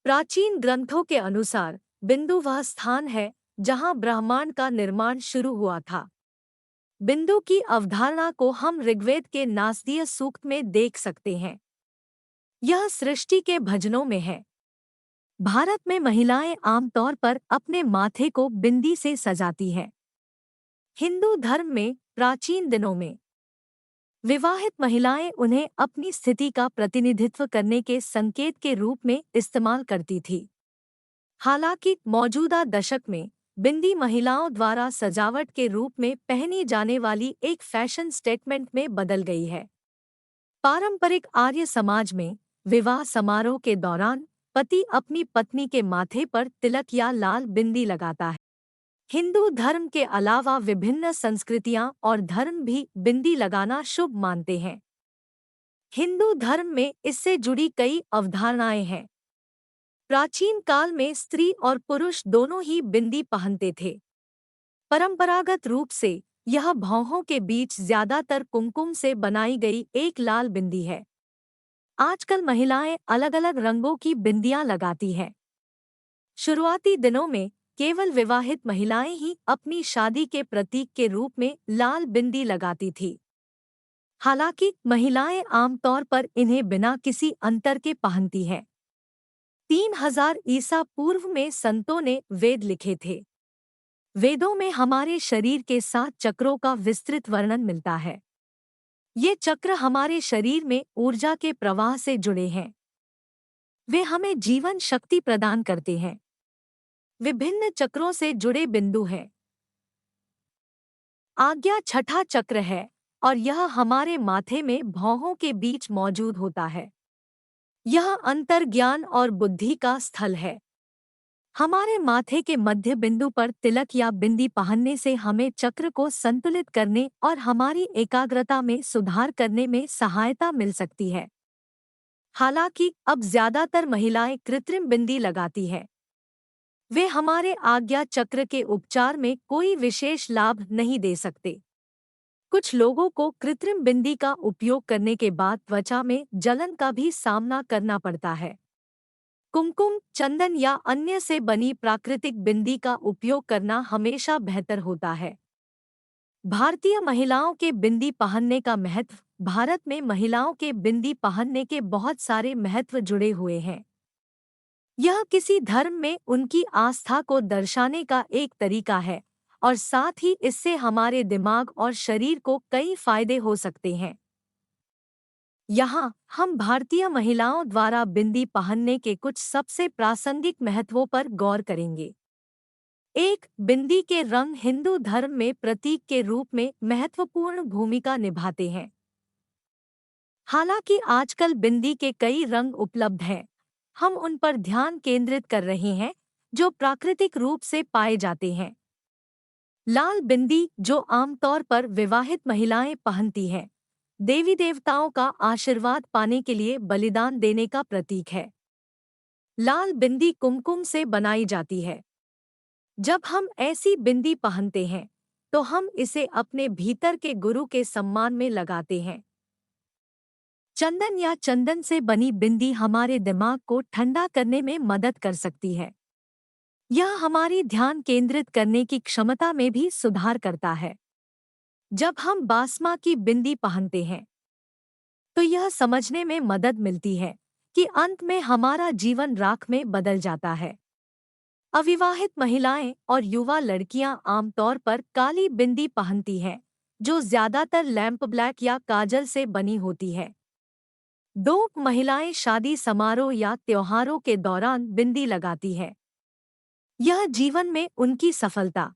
प्राचीन ग्रंथों के अनुसार बिंदु वह स्थान है जहां ब्रह्मांड का निर्माण शुरू हुआ था। बिंदु की अवधारणा को हम ऋग्वेद के नासदीय सूक्त में देख सकते हैं। यह सृष्टि के भजनों में है। भारत में महिलाएं आमतौर पर अपने माथे को बिंदी से सजाती हैं। हिंदू धर्म में प्राचीन दिनों में विवाहित महिलाएं उन्हें अपनी स्थिति का प्रतिनिधित्व करने के संकेत के रूप में इस्तेमाल करती थी। हालांकि मौजूदा दशक में बिंदी महिलाओं द्वारा सजावट के रूप में पहनी जाने वाली एक फैशन स्टेटमेंट में बदल गई है। पारंपरिक आर्य समाज में विवाह समारोह के दौरान पति अपनी पत्नी के माथे पर तिलक या लाल बिंदी लगाता है। हिंदू धर्म के अलावा विभिन्न संस्कृतियां और धर्म भी बिंदी लगाना शुभ मानते हैं। हिंदू धर्म में इससे जुड़ी कई अवधारणाएं हैं। प्राचीन काल में स्त्री और पुरुष दोनों ही बिंदी पहनते थे। परंपरागत रूप से यह भौहों के बीच ज्यादातर कुमकुम से बनाई गई एक लाल बिंदी है। आजकल महिलाएं अलग-अलग रंगों की बिंदियां लगाती हैं। शुरुआती दिनों में केवल विवाहित महिलाएं ही अपनी शादी के प्रतीक के रूप में लाल बिंदी लगाती थी। हालांकि महिलाएं आमतौर पर इन्हें बिना किसी अंतर के पहनती हैं। 3000 ईसा पूर्व में संतों ने वेद लिखे थे। वेदों में हमारे शरीर के 7 चक्रों का विस्तृत वर्णन मिलता है। ये चक्र हमारे शरीर में ऊर्जा के प्रवाह से जुड़े हैं। वे हमें जीवन शक्ति प्रदान करते हैं। विभिन्न चक्रों से जुड़े बिंदु हैं। आज्ञा छठा चक्र है और यह हमारे माथे में भौहों के बीच मौजूद होता है। यह अंतर्ज्ञान और बुद्धि का स्थल है। हमारे माथे के मध्य बिंदु पर तिलक या बिंदी पहनने से हमें चक्र को संतुलित करने और हमारी एकाग्रता में सुधार करने में सहायता मिल सकती है। हालांकि अब ज्यादातर महिलाएं कृत्रिम बिंदी लगाती हैं। वे हमारे आज्ञा चक्र के उपचार में कोई विशेष लाभ नहीं दे सकते। कुछ लोगों को कृत्रिम बिंदी का उपयोग करने के बाद त्वचा में जलन का भी सामना करना पड़ता है। कुमकुम, चंदन या अन्य से बनी प्राकृतिक बिंदी का उपयोग करना हमेशा बेहतर होता है। भारतीय महिलाओं के बिंदी पहनने का महत्व। भारत में महिलाओं के बिंदी पहनने के बहुत सारे महत्व जुड़े हुए हैं। यह किसी धर्म में उनकी आस्था को दर्शाने का एक तरीका है और साथ ही इससे हमारे दिमाग और शरीर को कई फायदे हो सकते हैं। यहाँ हम भारतीय महिलाओं द्वारा बिंदी पहनने के कुछ सबसे प्रासंगिक महत्वों पर गौर करेंगे। 1. बिंदी के रंग हिंदू धर्म में प्रतीक के रूप में महत्वपूर्ण भूमिका निभाते हैं। हालांकि आजकल बिंदी के कई रंग उपलब्ध हैं, हम उन पर ध्यान केंद्रित कर रहे हैं जो प्राकृतिक रूप से पाए जाते हैं। लाल बिंदी, जो आमतौर पर विवाहित महिलाएं पहनती हैं, देवी देवताओं का आशीर्वाद पाने के लिए बलिदान देने का प्रतीक है। लाल बिंदी कुमकुम से बनाई जाती है। जब हम ऐसी बिंदी पहनते हैं तो हम इसे अपने भीतर के गुरु के सम्मान में लगाते हैं। चंदन या चंदन से बनी बिंदी हमारे दिमाग को ठंडा करने में मदद कर सकती है। यह हमारी ध्यान केंद्रित करने की क्षमता में भी सुधार करता है। जब हम बासमा की बिंदी पहनते हैं तो यह समझने में मदद मिलती है कि अंत में हमारा जीवन राख में बदल जाता है। अविवाहित महिलाएं और युवा लड़कियां आमतौर पर काली बिंदी पहनती हैं, जो ज्यादातर लैंप ब्लैक या काजल से बनी होती है। 2. महिलाएं शादी समारोह या त्योहारों के दौरान बिंदी लगाती हैं। यह जीवन में उनकी सफलता,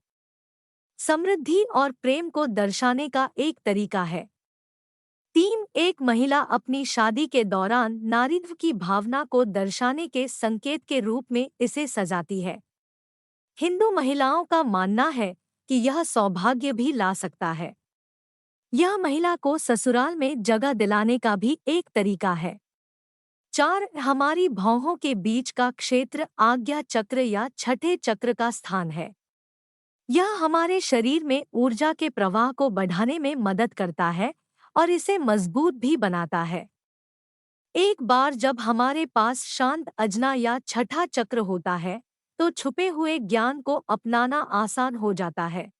समृद्धि और प्रेम को दर्शाने का एक तरीका है। 3. एक महिला अपनी शादी के दौरान नारीत्व की भावना को दर्शाने के संकेत के रूप में इसे सजाती है। हिंदू महिलाओं का मानना है कि यह सौभाग्य भी ला सकता है। यह महिला को ससुराल में जगह दिलाने का भी एक तरीका है। 4. हमारी भौहों के बीच का क्षेत्र आज्ञा चक्र या छठे चक्र का स्थान है। यह हमारे शरीर में ऊर्जा के प्रवाह को बढ़ाने में मदद करता है और इसे मजबूत भी बनाता है। एक बार जब हमारे पास शांत अजना या छठा चक्र होता है, तो छुपे हुए ज्ञान को अपनाना आसान हो जाता है।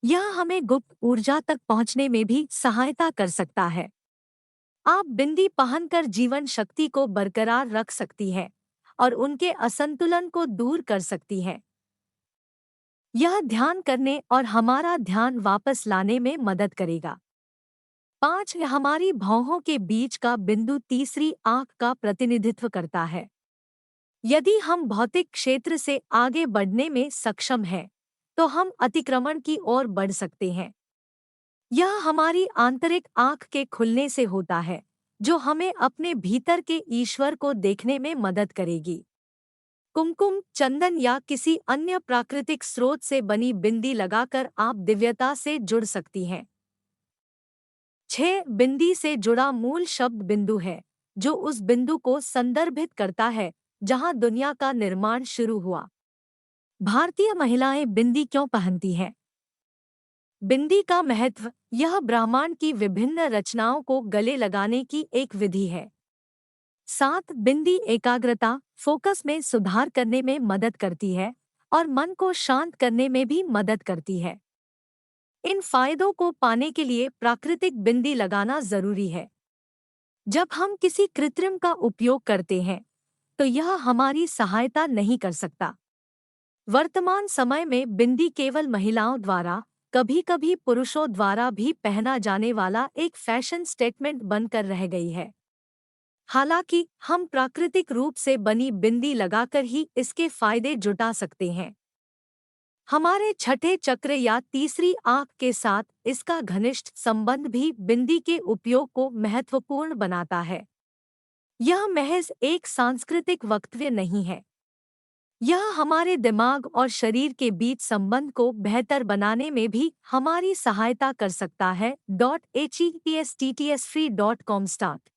यह हमें गुप्त ऊर्जा तक पहुंचने में भी सहायता कर सकता है। आप बिंदी पहनकर जीवन शक्ति को बरकरार रख सकती हैं और उनके असंतुलन को दूर कर सकती हैं। यह ध्यान करने और हमारा ध्यान वापस लाने में मदद करेगा। 5 हमारी भौहों के बीच का बिंदु तीसरी आंख का प्रतिनिधित्व करता है। यदि हम भौतिक क्षेत्र से आगे बढ़ने में सक्षम हैं, तो हम अतिक्रमण की ओर बढ़ सकते हैं। यह हमारी आंतरिक आंख के खुलने से होता है, जो हमें अपने भीतर के ईश्वर को देखने में मदद करेगी। कुमकुम, चंदन या किसी अन्य प्राकृतिक स्रोत से बनी बिंदी लगाकर आप दिव्यता से जुड़ सकती हैं। 6 बिंदी से जुड़ा मूल शब्द बिंदु है, जो उस बिंदु को संदर्भित करता है जहां दुनिया का निर्माण शुरू हुआ। भारतीय महिलाएं बिंदी क्यों पहनती हैं? बिंदी का महत्व, यह ब्रह्मांड की विभिन्न रचनाओं को गले लगाने की एक विधि है। 7 बिंदी एकाग्रता, फोकस में सुधार करने में मदद करती है और मन को शांत करने में भी मदद करती है। इन फायदों को पाने के लिए प्राकृतिक बिंदी लगाना जरूरी है। जब हम किसी कृत्रिम का उपयोग करते हैं, तो यह हमारी सहायता नहीं कर सकता। वर्तमान समय में बिंदी केवल महिलाओं द्वारा, कभी-कभी पुरुषों द्वारा भी पहना जाने वाला एक फैशन स्टेटमेंट बनकर रह गई है। हालांकि हम प्राकृतिक रूप से बनी बिंदी लगाकर ही इसके फायदे जुटा सकते हैं। हमारे छठे चक्र या तीसरी आंख के साथ इसका घनिष्ठ संबंध भी बिंदी के उपयोग को महत्वपूर्ण बनाता है। यह महज एक सांस्कृतिक वक्तव्य नहीं है। यह हमारे दिमाग और शरीर के बीच संबंध को बेहतर बनाने में भी हमारी सहायता कर सकता है। HEPSTTSFree.com